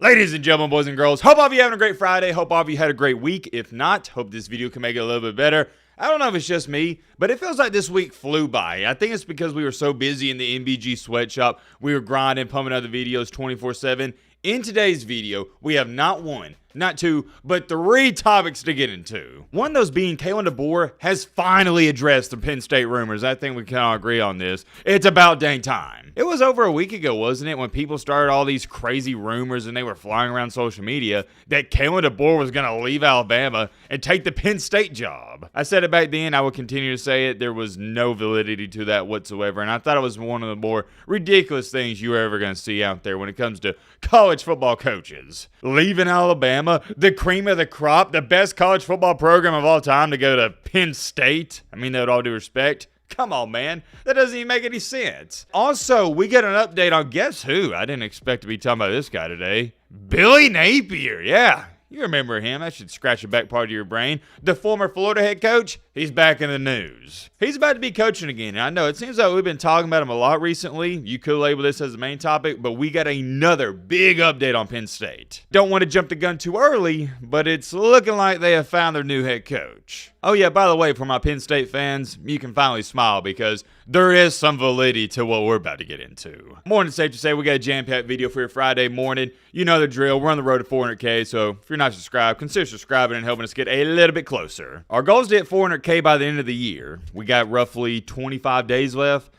Ladies and gentlemen, boys and girls, hope all of you having a great Friday. Hope all of you had a great week. If not, hope this video can make it a little bit better. I don't know if it's just me, but it feels like this week flew by. I think it's because we were so busy in the MBG sweatshop. We were grinding, pumping out the videos 24/7. In today's video, we have not one, not two, but three topics to get into. One of those being Kalen DeBoer has finally addressed the Penn State rumors. I think we can all agree on this. It's about dang time. It was over a week ago, wasn't it, when people started all these crazy rumors and they were flying around social media that Kalen DeBoer was going to leave Alabama and take the Penn State job. I said it back then. I will continue to say it. There was no validity to that whatsoever, and I thought it was one of the more ridiculous things you were ever going to see out there when it comes to college football coaches. Leaving Alabama, the cream of the crop, the best college football program of all time, to go to Penn State. I mean that with all due respect. Come on, man. That doesn't even make any sense. Also, we get an update on guess who? I didn't expect to be talking about this guy today. Billy Napier. Yeah, you remember him. That should scratch the back part of your brain. The former Florida head coach, he's back in the news. He's about to be coaching again. And I know it seems like we've been talking about him a lot recently. You could label this as the main topic, but we got another big update on Penn State. Don't want to jump the gun too early, but it's looking like they have found their new head coach. Oh yeah, by the way, for my Penn State fans, you can finally smile because there is some validity to what we're about to get into. More than safe to say, we got a jam-packed video for your Friday morning. You know the drill. We're on the road to 400K, so if you're not subscribed, consider subscribing and helping us get a little bit closer. Our goal is to hit 400K by the end of the year. We got roughly 25 days left.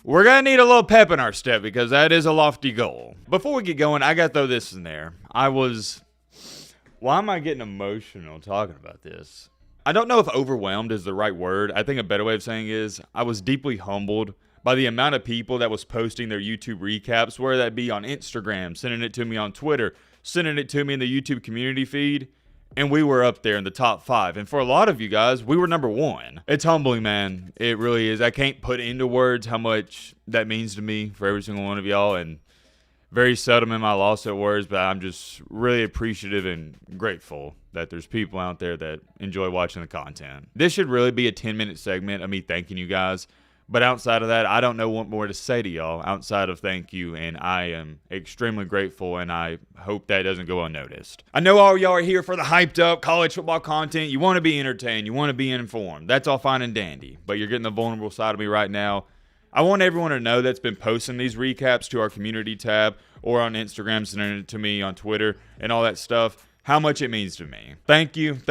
We're going to need a little pep in our step because that is a lofty goal. Before we get going, I got to throw this in there. Why am I getting emotional talking about this? I don't know if overwhelmed is the right word. I think a better way of saying is I was deeply humbled by the amount of people that was posting their YouTube recaps, whether that be on Instagram, sending it to me on Twitter, sending it to me in the YouTube community feed, and we were up there in the top 5. And for a lot of you guys, we were number 1. It's humbling, man. It really is. I can't put into words how much that means to me for every single one of y'all, and very seldom am I lost at words, but I'm just really appreciative and grateful that there's people out there that enjoy watching the content. This should really be a 10-minute segment of me thanking you guys. But outside of that, I don't know what more to say to y'all outside of thank you, and I am extremely grateful, and I hope that doesn't go unnoticed. I know all y'all are here for the hyped up college football content. You want to be entertained. You want to be informed. That's all fine and dandy, but you're getting the vulnerable side of me right now. I want everyone to know that's been posting these recaps to our community tab or on Instagram, sending it to me on Twitter and all that stuff, how much it means to me. Thank you, and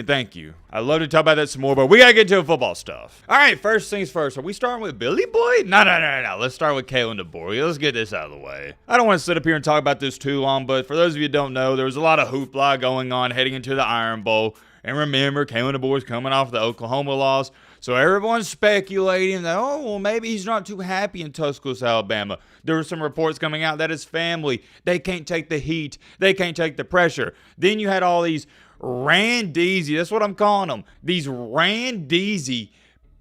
thank you. I'd love to talk about that some more, but we got to get to the football stuff. All right, first things first. Are we starting with Billy Boy? No. Let's start with Kalen DeBoer. Let's get this out of the way. I don't want to sit up here and talk about this too long, but for those of you who don't know, there was a lot of hoopla going on heading into the Iron Bowl. And remember, Kalen DeBoer's coming off the Oklahoma loss. So everyone's speculating that, oh, well, maybe he's not too happy in Tuscaloosa, Alabama. There were some reports coming out that his family, they can't take the heat. They can't take the pressure. Then you had all these Randeezy, that's what I'm calling them, these Randeezy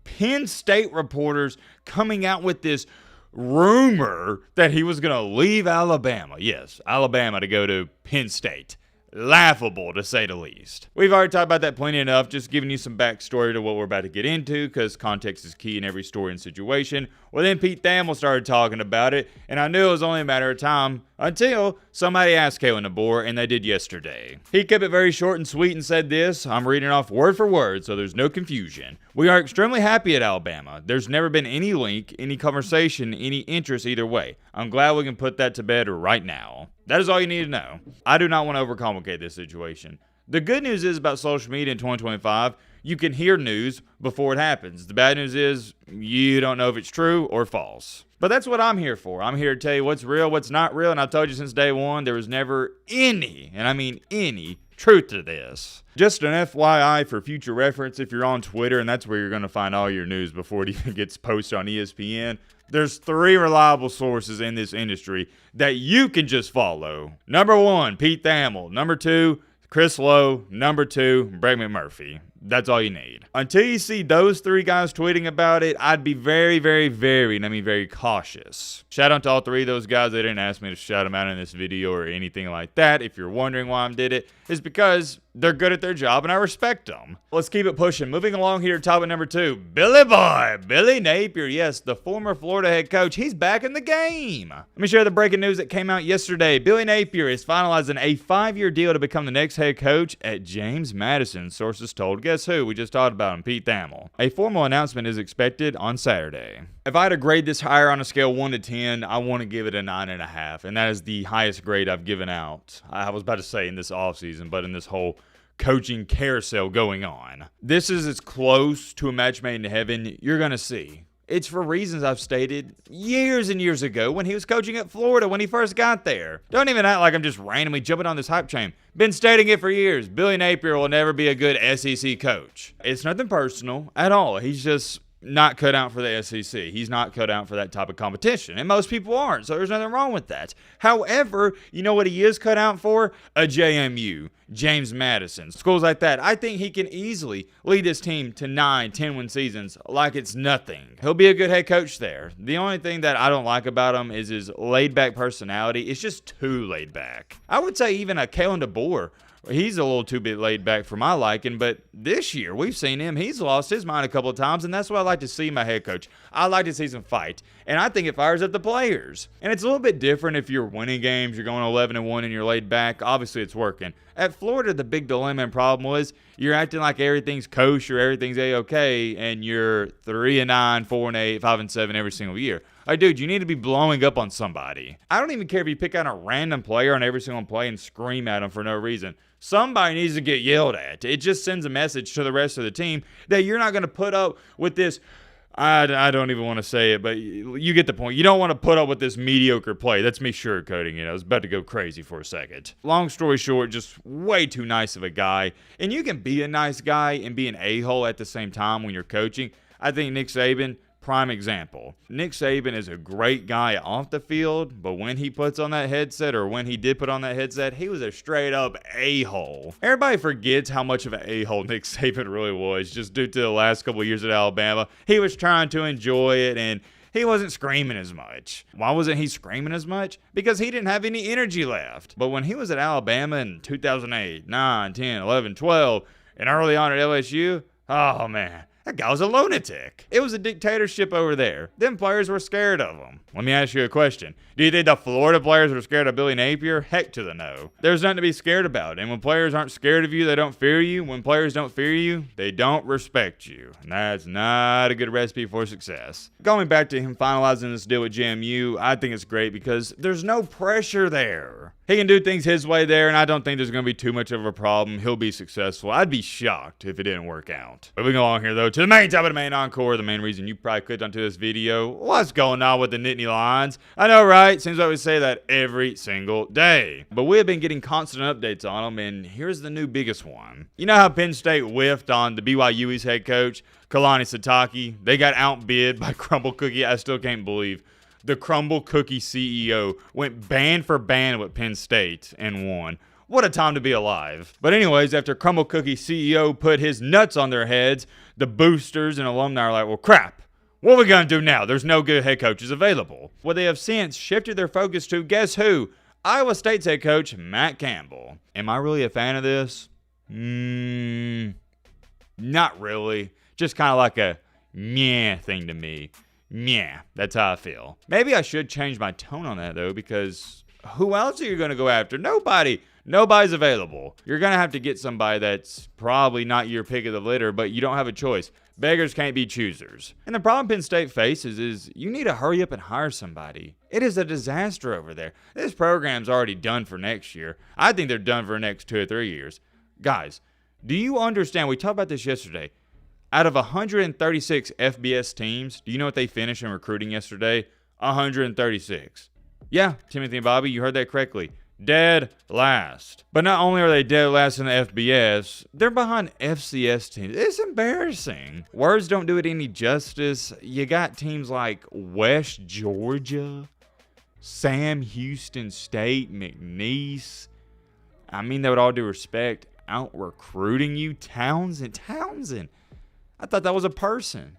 Penn State reporters coming out with this rumor that he was going to leave Alabama. Yes, Alabama to go to Penn State. Laughable, to say the least. We've already talked about that plenty enough, just giving you some backstory to what we're about to get into, because context is key in every story and situation. Well, then Pete Thamel started talking about it, and I knew it was only a matter of time until somebody asked Kalen DeBoer, and they did yesterday. He kept it very short and sweet and said this. I'm reading off word for word, so there's no confusion. We are extremely happy at Alabama. There's never been any link, any conversation, any interest either way. I'm glad we can put that to bed right now. That is all you need to know. I do not want to overcomplicate this situation. The good news is about social media in 2025, you can hear news before it happens. The bad news is you don't know if it's true or false. But that's what I'm here for. I'm here to tell you what's real, what's not real, and I've told you since day one, there was never any, and I mean any, truth to this. Just an FYI for future reference, if you're on Twitter, and that's where you're going to find all your news before it even gets posted on ESPN, there's 3 reliable sources in this industry that you can just follow. Number 1, Pete Thamel. Number 2, Chris Lowe. Number 2, Brett McMurphy. That's all you need. Until you see those 3 guys tweeting about it, I'd be very, very, very, and I mean very cautious. Shout out to all 3 of those guys. They didn't ask me to shout them out in this video or anything like that. If you're wondering why I did it, it's because they're good at their job and I respect them. Let's keep it pushing. Moving along here, topic number 2. Billy Napier. Yes, the former Florida head coach. He's back in the game. Let me share the breaking news that came out yesterday. Billy Napier is finalizing a 5-year deal to become the next head coach at James Madison. Sources told, guess who? We just talked about him, Pete Thamel. A formal announcement is expected on Saturday. If I had to grade this hire on a scale 1 to 10, I want to give it a 9.5, and that is the highest grade I've given out. I was about to say in this offseason, but in this whole coaching carousel going on. This is as close to a match made in heaven you're going to see. It's for reasons I've stated years and years ago when he was coaching at Florida when he first got there. Don't even act like I'm just randomly jumping on this hype train. Been stating it for years. Billy Napier will never be a good SEC coach. It's nothing personal at all. He's just not cut out for the SEC. He's not cut out for that type of competition, and most people aren't, so there's nothing wrong with that. However, you know what he is cut out for? A JMU, James Madison, schools like that. I think he can easily lead his team to 9, 10-win seasons like it's nothing. He'll be a good head coach there. The only thing that I don't like about him is his laid-back personality. It's just too laid back. I would say even a Kalen DeBoer, he's a little too bit laid back for my liking, but this year we've seen him. He's lost his mind a couple of times, and that's what I like to see in my head coach. I like to see some fight, and I think it fires up the players. And it's a little bit different if you're winning games, you're going 11-1, and you're laid back. Obviously, it's working. At Florida, the big dilemma and problem was you're acting like everything's kosher, everything's A-okay, and you're 3-9, 4-8, 5-7 every single year. Like, dude, you need to be blowing up on somebody. I don't even care if you pick out a random player on every single play and scream at them for no reason. Somebody needs to get yelled at. It just sends a message to the rest of the team that you're not going to put up with this. I don't even want to say it, but you get the point. You don't want to put up with this mediocre play. That's me sugarcoating it. I was about to go crazy for a second. Long story short, just way too nice of a guy. And you can be a nice guy and be an a-hole at the same time when you're coaching. I think Nick Saban, prime example. Nick Saban is a great guy off the field, but when he puts on that headset, or when he did put on that headset, he was a straight up a-hole. Everybody forgets how much of an a-hole Nick Saban really was, just due to the last couple of years at Alabama. He was trying to enjoy it, and he wasn't screaming as much. Why wasn't he screaming as much? Because he didn't have any energy left. But when he was at Alabama in 2008, 9, 10, 11, 12, and early on at LSU, oh man, that guy was a lunatic. It was a dictatorship over there. Them players were scared of him. Let me ask you a question. Do you think the Florida players were scared of Billy Napier? Heck to the no. There's nothing to be scared about. And when players aren't scared of you, they don't fear you. When players don't fear you, they don't respect you. And that's not a good recipe for success. Going back to him finalizing this deal with JMU, I think it's great because there's no pressure there. He can do things his way there, and I don't think there's going to be too much of a problem. He'll be successful. I'd be shocked if it didn't work out. Moving along here, though, to the main topic of the main encore, the main reason you probably clicked onto this video. What's going on with the Nittany Lions? I know, right? Seems like we say that every single day. But we have been getting constant updates on them, and here's the new biggest one. You know how Penn State whiffed on the BYU's head coach, Kalani Sitake? They got outbid by Crumble Cookie. I still can't believe the Crumble Cookie CEO went band for band with Penn State and won. What a time to be alive. But anyways, after Crumble Cookie CEO put his nuts on their heads, the boosters and alumni are like, well, crap. What are we going to do now? There's no good head coaches available. Well, they have since shifted their focus to, guess who? Iowa State's head coach, Matt Campbell. Am I really a fan of this? Not really. Just kind of like a meh thing to me. Yeah, that's how I feel. Maybe I should change my tone on that, though, because who else are you going to go after? Nobody's available. You're going to have to get somebody that's probably not your pick of the litter, but you don't have a choice. Beggars can't be choosers. And the problem Penn State faces is you need to hurry up and hire somebody. It is a disaster over there. This program's already done for next year. I think they're done for the next 2 or 3 years. Guys, do you understand? We talked about this yesterday. Out of 136 FBS teams, do you know what they finished in recruiting yesterday? 136. Yeah, Timothy and Bobby, you heard that correctly. Dead last. But not only are they dead last in the FBS, they're behind FCS teams. It's embarrassing. Words don't do it any justice. You got teams like West Georgia, Sam Houston State, McNeese. I mean that with all due respect. out recruiting you? Townsend. I thought that was a person.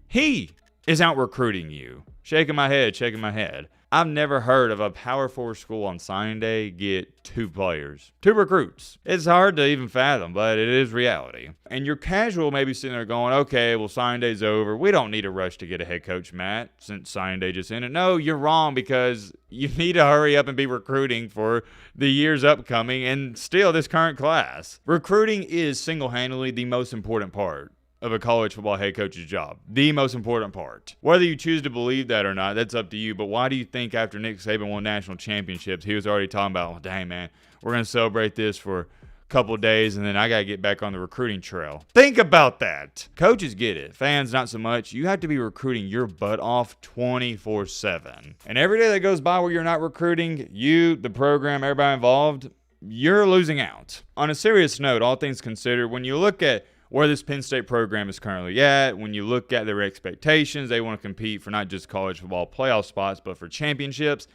He is out recruiting you. Shaking my head. I've never heard of a Power 4 school on signing day get 2 players, 2 recruits. It's hard to even fathom, but it is reality. And you're casual maybe sitting there going, okay, well, signing day's over. We don't need a rush to get a head coach, Matt, since signing day just ended. No, you're wrong, because you need to hurry up and be recruiting for the years upcoming and still this current class. Recruiting is single-handedly the most important part of a college football head coach's job. The most important part. Whether you choose to believe that or not, that's up to you. But why do you think after Nick Saban won national championships, he was already talking about, well, dang, man, we're going to celebrate this for a couple days, and then I got to get back on the recruiting trail. Think about that. Coaches get it. Fans, not so much. You have to be recruiting your butt off 24/7. And every day that goes by where you're not recruiting, you, the program, everybody involved, you're losing out. On a serious note, all things considered, when you look at where this Penn State program is currently at, when you look at their expectations, they want to compete for not just college football playoff spots, but for championships.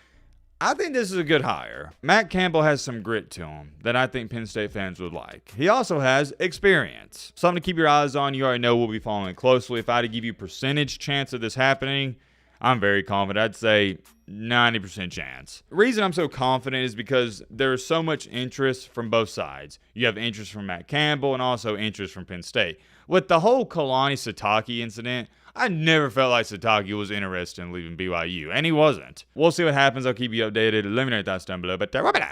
I think this is a good hire. Matt Campbell has some grit to him that I think Penn State fans would like. He also has experience. Something to keep your eyes on. You already know we'll be following closely. If I had to give you percentage chance of this happening, I'm very confident. I'd say 90% chance. The reason I'm so confident is because there's so much interest from both sides. You have interest from Matt Campbell and also interest from Penn State. With the whole Kalani Sitake incident, I never felt like Sitake was interested in leaving BYU, and he wasn't. We'll see what happens. I'll keep you updated. Let me know your thoughts down below. But